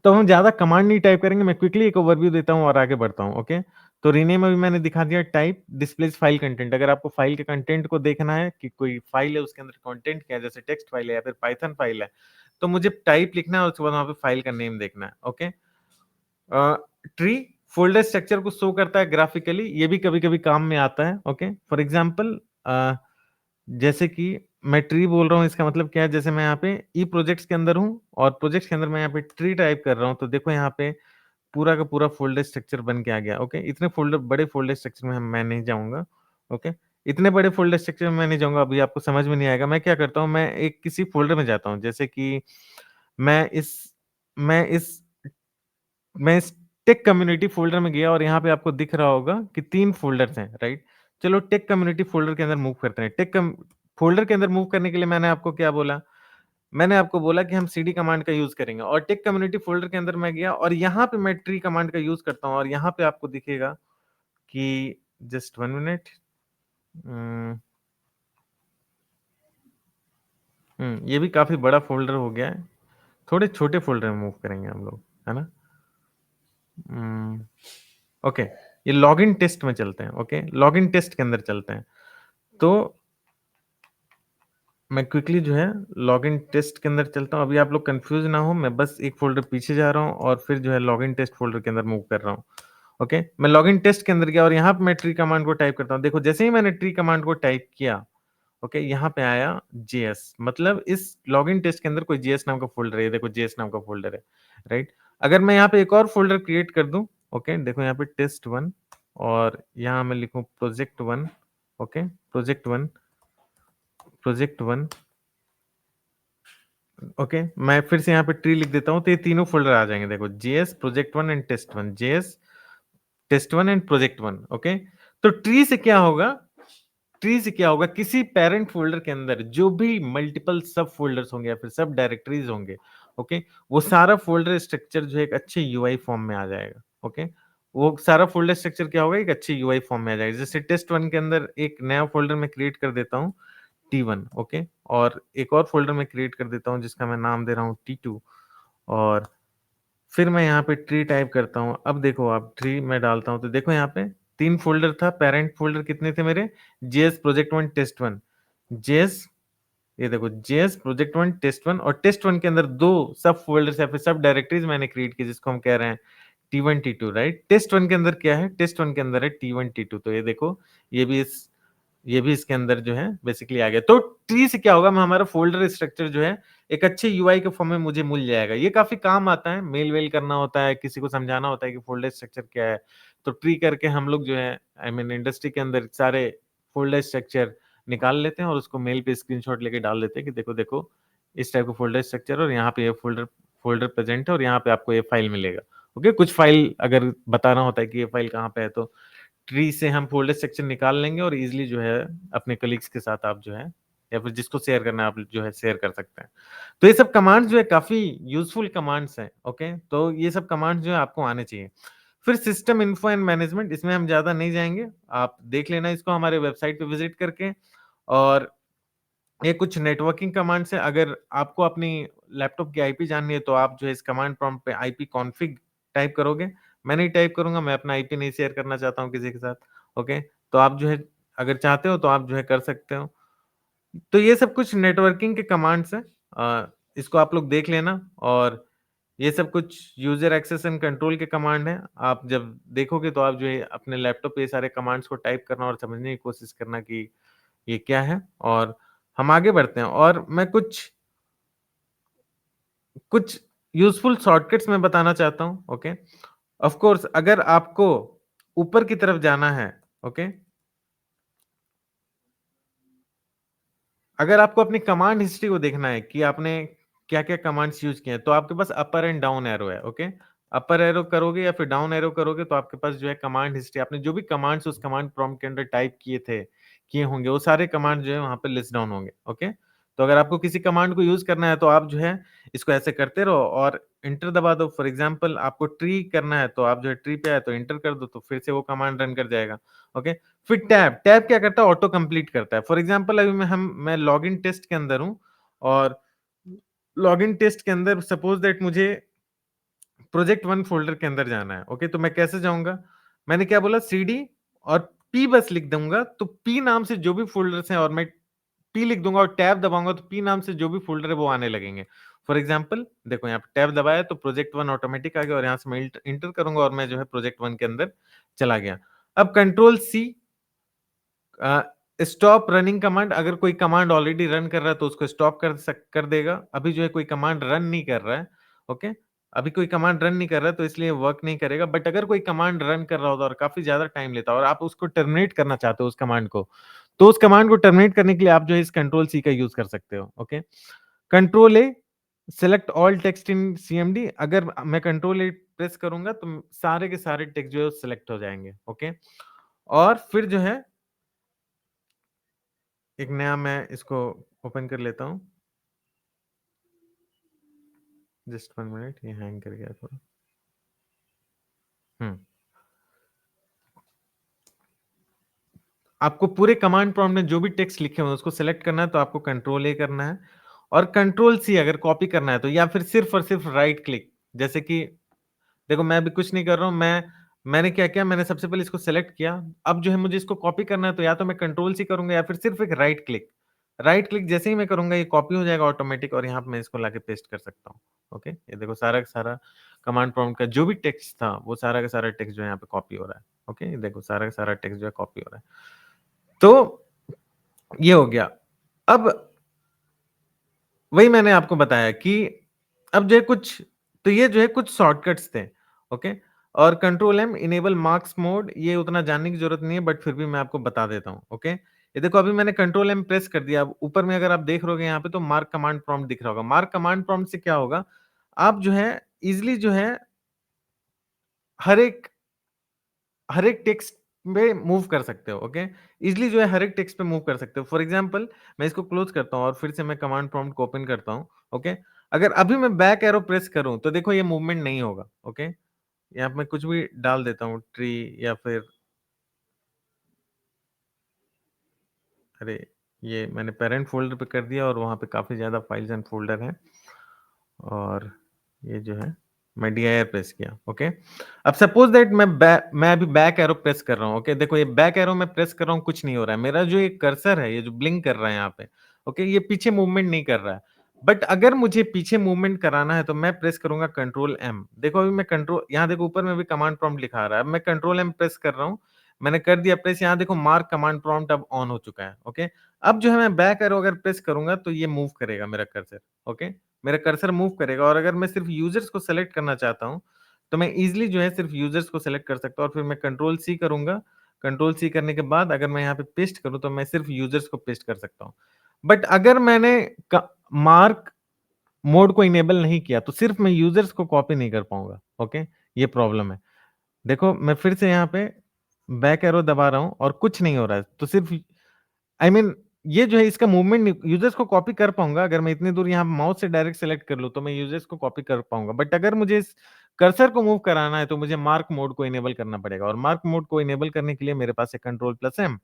तो हम ज़्यादा कमांड नहीं टाइप करेंगे, मैं क्विकली एक ओवरव्यू देता हूँ और आगे बढ़ता हूँ। ओके? तो रीनेम अभी मैंने दिखा दिया, टाइप डिस्प्लेस फाइल कंटेंट। अगर आपको फाइल के कंटेंट को देखना है कि कोई फाइल है उसके अंदर कंटेंट क्या है, जैसे टेक्स्ट फाइल है या फिर पाइथन फाइल है, तो मुझे टाइप लिखना है और उसके बाद वहाँ पे फाइल का नेम देखना है। ओके? अ, ट्री फ़ोल्डर स्ट्रक्चर को शो करता है ग्राफिकली, ये भी कभी-कभी काम में आता है। ओके? फॉर एग्ज़ाम्पल, जैसे कि मैं ट्री बोल रहा हूँ, इसका मतलब क्या है? जैसे मैं यहाँ पे ई प्रोजेक्ट्स के अंदर हूँ और प्रोजेक्ट्स के अंदर मैं यहाँ पे ट्री टाइप कर रहा हूँ, तो देखो यहाँ पे पूरा का पूरा फ़ोल्डर स्ट्रक्चर बन के आ गया। ओके? इतने बड़े फ़ोल्डर स्ट्रक्चर में मैं नहीं जाऊँगा। ओके? इतने बड़े फ़ोल्डर स्ट्रक्चर में मैं नहीं जाऊँगा, अभी आपको समझ में नहीं आएगा। मैं क्या करता हूँ, मैं एक किसी फ़ोल्डर में जाता हूँ, जैसे कि मैं इस मैं इस मैं इस टेक कम्युनिटी फ़ोल्डर में गया और यहाँ पे आपको दिख रहा होगा कि 3 फ़ोल्डर्स हैं, राइट? चलो टेक कम्युनिटी फ़ोल्डर के अंदर मूव करते हैं। टेक कम फ़ोल्डर के अंदर मूव करने के लिए मैंने आपको क्या बोला? मैंने आपको बोला कि हम सीडी कमांड का यूज़ करेंगे और टेक कम्युनिटी फ़ोल्डर के अंदर मैं गया और यहाँ पे मैं ट्री कमांड का यूज़ करता हूँ और यहाँ पे आपको दिखेगा कि जस्ट 1 मिनट उम, ये भी काफ़ी बड़ा फ़ोल्डर हो गया है। थोड़े छोटे फ़ोल्डर में मूव करेंगे हम लोग, है ना? उम, ओके, ये लॉगिन टेस्ट में चलते हैं, ओके? लॉगिन टेस्ट के अंदर चलते हैं। तो मैं क्विकली जो है लॉगिन टेस्ट के अंदर चलता हूँ। अभी आप लोग कन्फ्यूज़ ना हो, मैं बस एक फ़ोल्डर पीछे जा रहा हूँ और फिर जो है लॉगिन टेस्ट फ़ोल्डर के अंदर मूव कर रहा हूँ। ओके, मैं लॉगिन टेस्ट के अंदर गया और यहाँ पे मैं ट्री कमांड को टाइप करता हूँ। देखो जैसे ही मैंने ट्री कमांड को टाइप किया, ओके, यहाँ पे आया जेएस मतलब इस लॉगिन टेस्ट के अंदर कोई जेएस नाम का फ़ोल्डर है। ये देखो जेएस नाम का फ़ोल्डर है, राइट? अगर मैं यहाँ पे एक और फ़ोल्डर क्रिएट कर दूँ, ओके, देखो यहाँ पे टेस्ट1 और यहाँ मैं लिखूँ project one, okay, project one project one okay, मैं फिर से यहाँ पे ट्री लिख देता हूँ, तो ये तीनों फ़ोल्डर आ जाएँगे देखो JS, project one and test one, JS, test one and project one okay. तो ट्री से क्या होगा किसी पैरेंट फ़ोल्डर के अंदर जो भी मल्टीपल सब फ़ोल्डर्स होंगे या फिर सब डायरेक्टरीज़ होंगे, ओके, वो सारा फ़ोल्डर स्ट्रक्चर जो है एक अच्छे यूआई फ़ॉर्म में आ जाएगा, ओके। वो सारा फ़ोल्डर स्ट्रक्चर क्या होगा एक अच्छे यूआई फ़ॉर्म में आ जाएगा। जैसे टेस्ट1 के अंदर एक नया फ़ोल्डर मैं क्रिएट कर देता हूँ T1 ओके और एक और फ़ोल्डर मैं क्रिएट कर देता हूँ जिसका मैं नाम दे रहा हूँ T2 और फिर मैं यहाँ पे ट्री टाइप करता हूँ। अब देखो आप ट्री मैं डालता हूँ तो देखो यहाँ पे 3 फ़ोल्डर था, पैरेंट फ़ोल्डर कितने थे मेरे? जेएस प्रोजेक्ट1 टेस्ट1 जेएस ये देखो जेएस प्रोजेक्ट1 टेस्ट1 और टेस्ट1 के अंदर 2 सब फ़ोल्डर्स या फिर सब डायरेक्टरीज़ मैंने क्रिएट की जिसको हम कह रहे हैं T1 T2 राइट? टेस्ट1 के अंदर क्या है? टेस्ट1 के अंदर है T1 T2 तो ये देखो ये भी इस ये भी इसके अंदर जो है बेसिकली आ गया। तो ट्री से क्या होगा मैं हमारा फ़ोल्डर स्ट्रक्चर जो है एक अच्छे यूआई के फॉर्म में मुझे मिल जाएगा। ये काफ़ी काम आता है, मेल-वेल करना होता है, किसी को समझाना होता है कि फ़ोल्डर स्ट्रक्चर क्या है। तो ट्री करके हम लोग जो है आई मीन इंडस्ट्री के अंदर सारे फ़ोल्डर स्ट्रक्चर निकाल लेते हैं और उसको मेल पे स्क्रीनशॉट लेके डाल देते हैं कि देखो, देखो इस टाइप का फ़ोल्डर स्ट्रक्चर और यहाँ पे ये फ़ोल्डर फ़ोल्डर प्रेज़ेंट है और यहाँ पे आपको ये फ़ाइल मिलेगा। ओके, कुछ फ़ाइल अगर बताना होता है कि ये फ़ाइल कहाँ पे है तो ट्री से हम फ़ोल्डर सेक्शन निकाल लेंगे और ईज़िली जो है अपने कलीग्स के साथ आप जो है या फिर जिसको शेयर करना है आप जो है शेयर कर सकते हैं। तो ये सब कमांड्स जो है काफ़ी यूज़फुल कमांड्स हैं, ओके? तो ये सब कमांड्स जो है आपको आने चाहिए। फिर सिस्टम इन्फो एंड मैनेजमेंट इसमें हम ज़्यादा नहीं जाएँगे। आप देख लेना इसको हमारे वेबसाइट पे विज़िट करके और ये कुछ नेटवर्किंग कमांड्स हैं। अगर आपको अपनी लैपटॉप की आईपी जाननी है तो आप जो है इस कमांड प्रॉम्प्ट पे आईपी कॉन्फिग टाइप करोगे। मैं नहीं टाइप करूँगा, मैं अपना आईपी नहीं शेयर करना चाहता हूँ किसी के साथ, ओके? तो आप जो है अगर चाहते हो तो आप जो है कर सकते हो। तो ये सब कुछ नेटवर्किंग के कमांड्स हैं। इसको आप लोग देख लेना और ये सब कुछ यूज़र एक्सेस एंड कंट्रोल के कमांड हैं। आप जब देखोगे तो आप जो है अपने लैपटॉप पे ये सारे कमांड्स को टाइप करना और समझने की कोशिश करना कि ये क्या है और हम आगे बढ़ते हैं और मैं कुछ कुछ यूज़फुल शॉर्टकट्स मैं बताना चाहता हूँ, ओके? ऑफ़ कोर्स अगर आपको ऊपर की तरफ जाना है, ओके? अगर आपको अपनी कमांड हिस्ट्री को देखना है कि आपने क्या-क्या कमांड्स यूज़ किए हैं, तो आपके पास अपर एंड डाउन एरो है, ओके? अपर एरो करोगे या फिर डाउन एरो करोगे तो आपके पास जो है कमांड हिस्ट्री आपने जो भी कमांड्स उस कमांड प्रॉम्प्ट के अंदर टाइप किए होंगे, वो सारे कमांड जो है वहाँ पे लिस्ट डाउन होंगे, ओके? तो अगर आपको किसी कमांड को यूज़ करना है तो आप जो है इसको ऐसे करते रहो और एंटर दबा दो। फॉर एग्ज़ाम्पल आपको ट्री करना है तो आप जो है ट्री पे आए तो एंटर कर दो, तो फिर से वो कमांड रन कर जाएगा, ओके? फिर टैब क्या करता है ऑटो कंप्लीट करता है। फॉर एग्जांपल अभी मैं लॉगिन टेस्ट के अंदर हूँ और लॉगिन टेस्ट के अंदर सपोज़ दैट मुझे प्रोजेक्ट 1 फ़ोल्डर के अंदर जाना है, ओके? तो मैं कैसे जाऊँगा? मैंने क्या बोला सीडी और पी बस लिख दूँगा, तो पी नाम से जो भी फ़ोल्डर्स हैं और मैं पी लिख दूँगा और टैब दबाऊँगा तो पी नाम से जो भी फ़ोल्डर है वो आने लगेंगे। फॉर एग्जांपल देखो यहाँ पे टैब दबाया तो प्रोजेक्ट 1 ऑटोमैटिक आ गया और यहाँ से मैं इंटर करूँगा और मैं जो है प्रोजेक्ट 1 के अंदर चला गया। अब कंट्रोल सी अ, स्टॉप रनिंग कमांड अगर कोई कमांड ऑलरेडी रन कर रहा है तो उसको स्टॉप कर देगा। अभी जो है कोई कमांड रन नहीं कर रहा है, ओके? अभी कोई कमांड रन नहीं कर रहा है तो इसलिए वर्क नहीं करेगा। बट अगर कोई कमांड रन कर रहा होता है और काफ़ी ज़्यादा टाइम लेता है और आप उसको टर्मिनेट करना चाहते हो उस कमांड को, तो उस कमांड को टर्मिनेट करने के लिए आप जो है इस कंट्रोल सी का यूज़ कर सकते हो, okay? Control A select all text in CMD, अगर मैं कंट्रोल ए प्रेस करूंगा तो सारे के सारे टेक्स्ट जो है सिलेक्ट हो जाएंगे। ओके, और फिर जो है एक नया मैं इसको ओपन कर लेता हूं। जस्ट 1 मिनट, ये हैंग कर गया थोड़ा। हम्म आपको पूरे कमांड प्रॉम्प्ट में जो भी टेक्स्ट लिखे हुए हैं उसको सेलेक्ट करना है, तो आपको कंट्रोल ए करना है, और कंट्रोल सी अगर कॉपी करना है तो, या फिर सिर्फ और सिर्फ राइट क्लिक। जैसे कि देखो मैं अभी कुछ नहीं कर रहा हूं, मैंने क्या किया, मैंने सबसे पहले इसको सेलेक्ट किया। अब जो है मुझे इसको कॉपी करना है, तो या तो मैं कंट्रोल सी करूंगा या फिर सिर्फ एक राइट क्लिक। राइट क्लिक जैसे ही मैं करूंगा ये कॉपी हो जाएगा ऑटोमेटिक, और यहाँ पे मैं इसको लाके पेस्ट कर सकता हूँ। ओके, ये देखो सारा का सारा कमांड प्रॉम्प्ट का जो भी टेक्स्ट था वो सारा का सारा टेक्स्ट जो है यहाँ पे कॉपी हो रहा है। ओके, ये देखो सारा का सारा टेक्स्ट जो है कॉपी हो रहा है। तो ये हो गया। अब वही मैंने आपको बताया कि अब जो है कुछ, तो ये जो है कुछ शॉर्टकट्स थे। ओके, और control M enable marks mode, ये उतना जानने की जरूरत नहीं है, बट फिर भी मैं आपको बता देता हूँ। ओके, ये देखो अभी मैंने कंट्रोल एम प्रेस कर दिया, अब ऊपर में अगर आप देख रहोगे यहाँ पे तो मार्क कमांड प्रॉम्प्ट दिख रहा होगा। मार्क कमांड प्रॉम्प्ट से क्या होगा, आप जो है इजिली जो है हर एक हर एक टेक्स्ट में मूव कर सकते हो। ओके, इजिली जो है हर एक टेक्स्ट पे मूव कर सकते हो। फॉर एग्जांपल मैं इसको क्लोज करता हूँ और फिर से मैं कमांड प्रॉम्प्ट को ओपन करता हूँ। ओके, अगर अभी मैं बैक एरो प्रेस करूं तो देखो ये मूवमेंट नहीं होगा। ओके, यहाँ पे मैं कुछ भी डाल देता हूँ, ट्री या फिर, अरे ये मैंने पेरेंट फोल्डर पे कर दिया और वहां पे काफी ज्यादा फाइल्स एंड फोल्डर हैं, और ये जो है मैं DIR प्रेस किया। ओके, अब सपोज दैट मैं अभी बैक एरो प्रेस कर रहा हूँ। ओके, देखो ये बैक एरो मैं प्रेस कर रहा हूँ, कुछ नहीं हो रहा है, मेरा जो ये कर्सर है ये जो ब्लिंक कर रहा है यहाँ पे। ओके, ये पीछे मूवमेंट नहीं कर रहा है। बट अगर मुझे पीछे मूवमेंट कराना है तो मैं प्रेस करूंगा कंट्रोल एम। देखो अभी मैं कंट्रोल, यहाँ देखो ऊपर में भी कमांड प्रॉम्प्ट लिखा आ रहा है, अब मैं कंट्रोल एम प्रेस कर रहा हूँ, मैंने कर दिया प्रेस, यहाँ देखो मार्क कमांड प्रॉम्प्ट अब ऑन हो चुका है। ओके, अब जो है मैं बैक एरो अगर प्रेस करूंगा तो ये मूव करेगा मेरा कर्सर। ओके, मेरा कर्सर मूव करेगा, और अगर मैं सिर्फ यूजर्स को सेलेक्ट करना चाहता हूं तो मैं इजिली जो है सिर्फ यूजर्स को सेलेक्ट कर सकता हूं, और फिर मैं कंट्रोल सी करूंगा। कंट्रोल सी करने के बाद अगर मैं यहाँ पे पेस्ट करूं तो मैं सिर्फ यूजर्स को पेस्ट कर सकता हूं। बट अगर मैंने मार्क मोड को इनेबल नहीं किया तो सिर्फ मैं यूजर्स को कॉपी नहीं कर पाऊंगा। ओके, ये प्रॉब्लम है। देखो मैं फिर से यहाँ पे बैक एरो दबा रहा हूं और कुछ नहीं हो रहा है, तो सिर्फ आई मीन ये जो है इसका मूवमेंट यूजर्स को कॉपी कर पाऊंगा, अगर मैं इतनी दूर यहाँ माउस से डायरेक्ट सेलेक्ट कर लूं तो मैं यूजर्स को कॉपी कर पाऊंगा। बट अगर मुझे इस कर्सर को मूव कराना है तो मुझे मार्क मोड को इनेबल करना पड़ेगा, और मार्क मोड को इनेबल करने के लिए मेरे पास है कंट्रोल प्लस एम।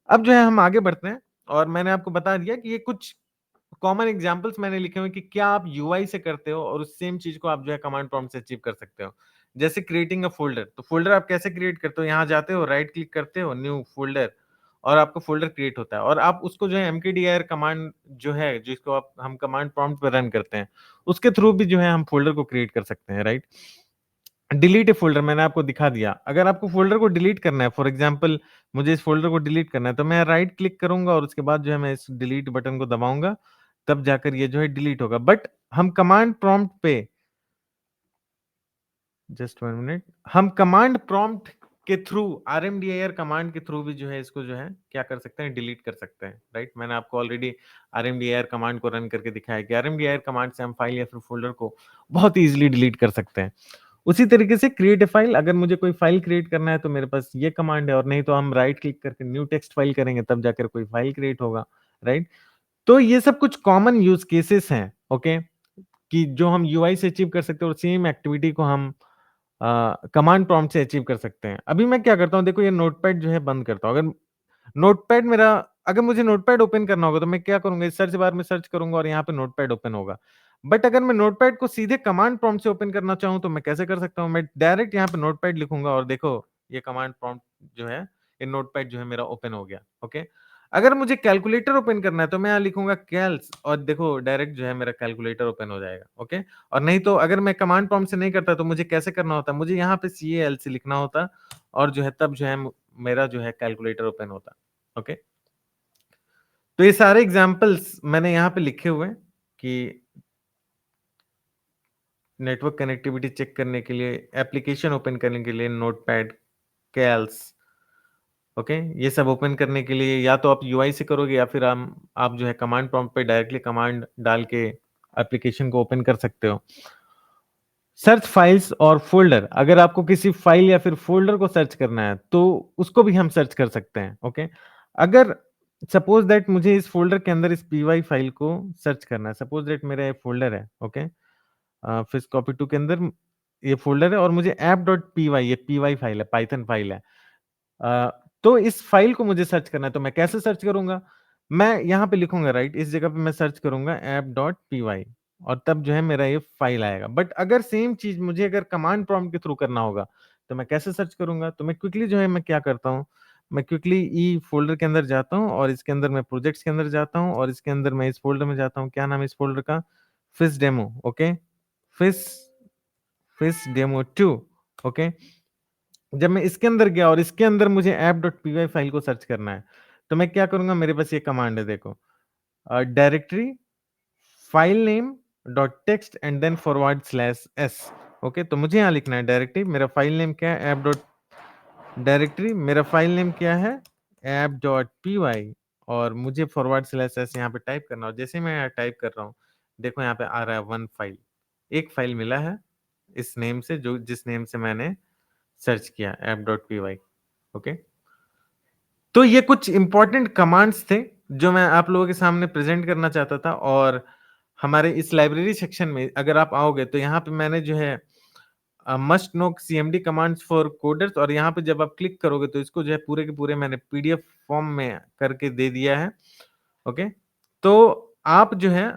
अब जो है हम आगे बढ़ते हैं, और मैंने आपको बता दिया कि ये कुछ कॉमन एग्जांपल्स मैंने लिखे हुए कि क्या आप यूआई से करते हो और उस सेम चीज को आप जो है कमांड प्रॉम्प्ट से अचीव कर सकते हो। जैसे क्रिएटिंग अ फोल्डर, तो फोल्डर आप कैसे क्रिएट करते हो, यहाँ जाते हो, राइट क्लिक करते हो, न्यू फोल्डर, और आपका फोल्डर क्रिएट होता है, और आप उसको जो है mkdir कमांड जो है, जिसको आप हम कमांड प्रॉम्प्ट पे रन करते हैं, उसके थ्रू भी जो है हम फोल्डर को क्रिएट कर सकते हैं। राइट, डिलीट ए फोल्डर मैंने आपको दिखा दिया। अगर आपको फोल्डर को डिलीट करना है, फॉर एग्जांपल मुझे इस फोल्डर को डिलीट करना है, तो मैं राइट क्लिक करूंगा और उसके बाद जो है मैं इस डिलीट बटन को दबाऊंगा, तब जाकर ये जो है डिलीट होगा। बट हम कमांड प्रॉम्प्ट पे, जस्ट 1 मिनट, हम कमांड प्रॉम्प्ट के थ्रू, RMDIR कमांड के थ्रू भी जो है इसको जो है क्या कर सकते हैं, डिलीट कर सकते हैं। राइट, मैंने आपको ऑलरेडी RMDIR कमांड को रन करके दिखाया कि RMDIR कमांड से हम फाइल या फिर फोल्डर को बहुत इजीली डिलीट कर सकते हैं। उसी तरीके से क्रिएट ए फाइल, अगर मुझे कोई फाइल क्रिएट करना है तो मेरे पास ये कमांड है, और नहीं तो हम राइट क्लिक करके न्यू टेक्स्ट फाइल करेंगे, तब जाकर कोई फाइल क्रिएट होगा। राइट, तो ये सब कुछ कॉमन यूज केसेस हैं। ओके, कि जो हम यूआई से अचीव कर सकते हैं, और सेम एक्टिविटी को हम कमांड प्रॉम्प्ट से अचीव कर सकते हैं। अभी मैं क्या करता हूँ, देखो ये नोटपैड जो है बंद करता हूँ। अगर नोटपैड मेरा, अगर मुझे नोटपैड ओपन करना होगा तो मैं क्या करूंगा, सर्च बार में सर्च करूंगा और यहाँ पे नोटपैड ओपन होगा। बट अगर मैं नोटपैड को सीधे कमांड प्रॉम्प्ट से ओपन करना चाहूँ तो मैं कैसे कर सकता हूँ, मैं डायरेक्ट यहाँ पे नोटपैड लिखूंगा और देखो ये कमांड प्रॉम्प्ट जो है, ये नोटपैड जो है मेरा ओपन हो गया। ओके, अगर मुझे कैलकुलेटर ओपन करना है तो मैं यहाँ लिखूंगा कैल्स, और देखो डायरेक्ट जो है मेरा कैलकुलेटर ओपन हो जाएगा। ओके, और नहीं तो अगर मैं कमांड प्रॉम्प्ट से नहीं करता तो मुझे कैसे करना होता, मुझे यहाँ पे CALC लिखना होता, और जो है तब जो है मेरा जो है कैलकुलेटर ओपन होता। ओके, तो ये सारे एग्जांपल्स मैंने यहाँ पे लिखे हुए हैं कि नेटवर्क कनेक्टिविटी चेक करने के लिए, एप्लीकेशन ओपन करने के लिए नोटपैड, कैल्स। ओके, ये सब ओपन करने के लिए या तो आप यूआई से करोगे, या फिर आप जो है कमांड प्रॉम्प्ट पे डायरेक्टली कमांड डाल के एप्लीकेशन को ओपन कर सकते हो। सर्च फाइल्स और फोल्डर, अगर आपको किसी फाइल या फिर फोल्डर को सर्च करना है तो उसको भी हम सर्च कर सकते हैं। ओके, अगर सपोज दैट मुझे इस फोल्डर के अंदर इस py फाइल को सर्च करना है, सपोज दैट मेरा ये फोल्डर है। ओके, फिर कॉपी टू के अंदर ये फोल्डर है और मुझे app.py, ये py फाइल है, पाइथन फाइल है। अ, तो इस फाइल को मुझे सर्च करना है, तो मैं कैसे सर्च करूंगा? मैं यहाँ पे लिखूंगा, राइट, इस जगह पे मैं सर्च करूंगा app.py और तब जो है मेरा ये फाइल आएगा। बट अगर सेम चीज मुझे अगर कमांड प्रॉम्प्ट के थ्रू करना होगा तो मैं कैसे सर्च करूंगा? तो मैं क्विकली जो है मैं क्या करता हूँ, मैं क्विकली ई फोल्डर के अंदर जाता हूँ और इसके अंदर मैं प्रोजेक्ट्स के अंदर जाता हूँ और इसके अंदर मैं इस फोल्डर में जाता हूँ। क्या नाम है इस फोल्डर का? फिस डेमो। ओके, फिस फिस डेमो 2। ओके, जब मैं इसके अंदर गया और इसके अंदर मुझे app.py फाइल को सर्च करना है, तो मैं क्या करूंगा? मेरे पास ये कमांड है, देखो, directory file name dot text and then forward slash S. Okay, तो मुझे यहाँ लिखना है डायरेक्टरी, मेरा फाइल नेम क्या है? ऐप डॉट डायरेक्टरी, मेरा फाइल नेम क्या है? ऐप डॉट पी वाई, और मुझे फॉरवर्ड स्लैश एस यहाँ पे टाइप करना है। और जैसे मैं यहाँ टाइप कर रहा हूँ, देखो यहाँ पे आ रहा है वन फाइल, एक फाइल मिला है इस नेम से, जो जिस नेम से मैंने सर्च किया, app dot P Y. Okay, तो ये कुछ इंपॉर्टेंट कमांड्स थे जो मैं आप लोगों के सामने प्रेजेंट करना चाहता था। और हमारे इस लाइब्रेरी सेक्शन में अगर आप आओगे तो यहाँ पे मैंने जो है must know CMD commands for coders, और यहाँ पे जब आप क्लिक करोगे तो इसको जो है पूरे के पूरे मैंने पीडीएफ फॉर्म में करके दे दिया है। ओके, तो आप जो है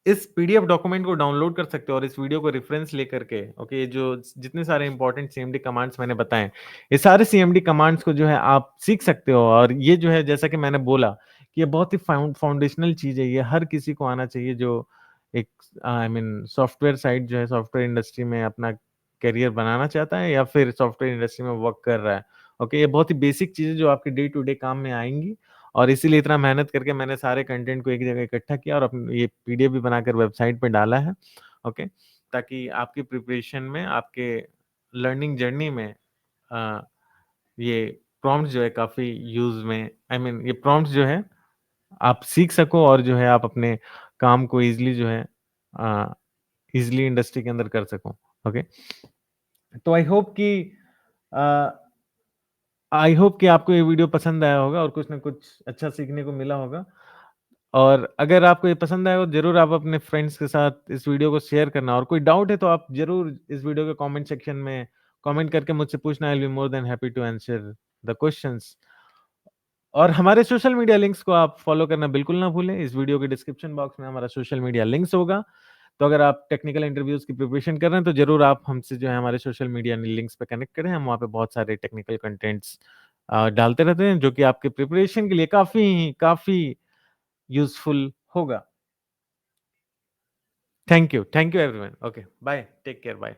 इस पीडीएफ डॉक्यूमेंट को डाउनलोड कर सकते हो और इस वीडियो को रेफरेंस लेकर के, ओके, ये जो जितने सारे इंपॉर्टेंट सीएमडी कमांड्स मैंने बताए, ये सारे सीएमडी कमांड्स को जो है आप सीख सकते हो। और ये जो है, जैसा कि मैंने बोला, कि ये बहुत ही फाउंडेशनल चीज है, ये हर किसी को आना चाहिए जो एक आई मीन सॉफ्टवेयर साइड जो है, सॉफ्टवेयर इंडस्ट्री में अपना करियर बनाना चाहता है या फिर सॉफ्टवेयर इंडस्ट्री में वर्क कर रहा है। ओके, ये बहुत ही बेसिक चीजें जो आपके डे टू डे काम में आएंगी, और इसीलिए इतना मेहनत करके मैंने सारे कंटेंट को एक जगह इकट्ठा किया और अपने ये पीडीएफ भी बनाकर वेबसाइट पे डाला है। ओके, ताकि आपकी प्रिपरेशन में, आपके लर्निंग जर्नी में ये प्रॉम्प्ट जो है काफी यूज में, आई मीन ये प्रॉम्प्ट जो है आप सीख सको और जो है आप अपने काम को इजीली जो है इजीली इंडस्ट्री के अंदर कर सको। ओके, तो आई होप कि आपको ये वीडियो पसंद आया होगा और कुछ ना कुछ अच्छा सीखने को मिला होगा। और अगर आपको ये पसंद आया हो, जरूर आप अपने फ्रेंड्स के साथ इस वीडियो को शेयर करना, और कोई डाउट है तो आप जरूर इस वीडियो के कमेंट सेक्शन में कमेंट करके मुझसे पूछना। I will be more than happy to answer the questions. और हमारे सोशल मीडिया लिंक्स को आप फॉलो करना बिल्कुल ना भूलें। इस वीडियो के डिस्क्रिप्शन बॉक्स में हमारा सोशल मीडिया लिंक्स होगा। तो अगर आप टेक्निकल इंटरव्यूज की प्रिपरेशन कर रहे हैं तो जरूर आप हमसे जो है हमारे सोशल मीडिया लिंक्स पे कनेक्ट करें। हम वहाँ पे बहुत सारे टेक्निकल कंटेंट्स डालते रहते हैं जो कि आपके प्रिपरेशन के लिए काफी काफी यूजफुल होगा। Thank you everyone. Okay, bye, take care, bye.